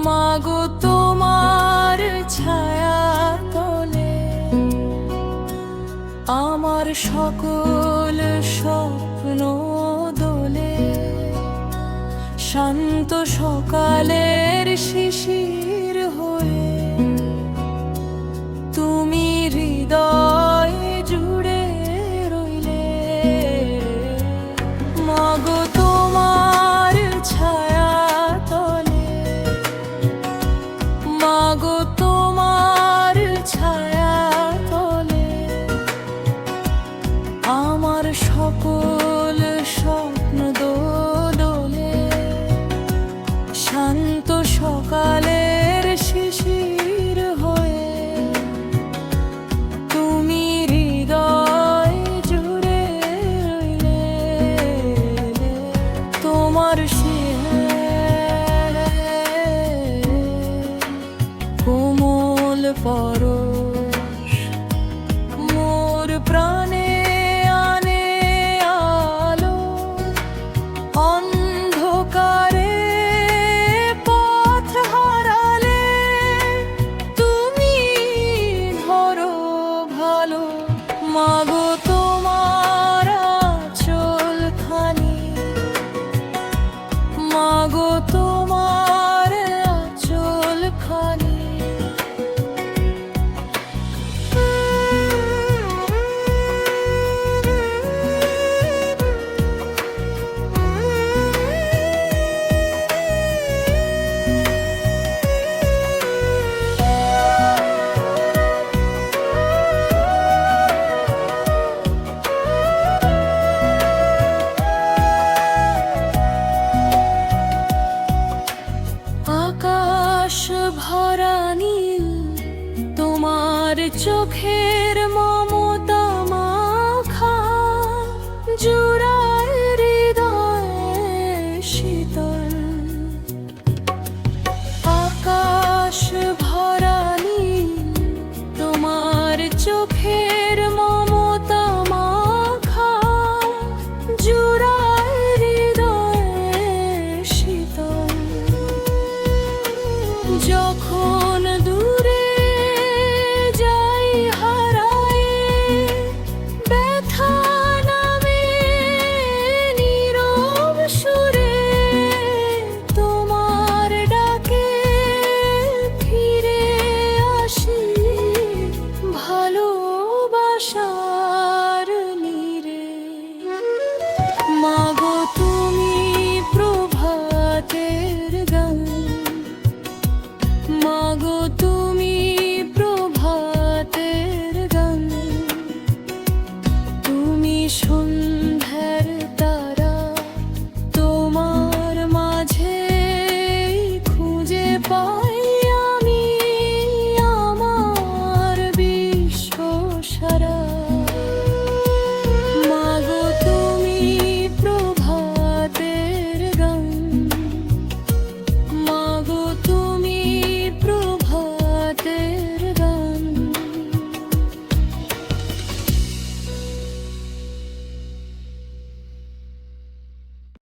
মাগো তোমার ছায়া তলে আমার সকল স্বপ্ন দোলে। শান্ত সকালের শিশির হয়ে তুমি হৃদয় জুড়ে রইলে। মাগো তোমার ছায়া তলে, মাগো তোমার ছায়া তলে আমার সকল স্বপ্ন দোলে। শান্ত সকালের শিশির হয়ে তুমি হৃদয় জুড়ে রইলে। তোমার কোমল পরশ মোর প্রাণে আনে আলো। অন্ধকারে পথ হারালে তুমি ধরো ভালো। মাগো তোমার আঁচল খানি, মাগো তোমার আঁচল খানি আকাশ ভরা নীল তোমার চোখের মমতা মাখা। জুড়ায় হৃদয়ে শীতল। আকাশ ভরা নীল তোমার চোখের মমতা মাখা। জুড়ায় হৃদয়ে শীতল। যখন দূরে যাই হারায়ে ব্যথা নামে নীরব সুরে তোমার ডাকে ফিরে আসি ভালোবাসার নীরে। মাগো তুমি প্রভাতের গান, মাগো তুমি প্রভাতের গান। তুমি সন্ধ্যার তারা, তোমার মাঝে খুঁজে পাই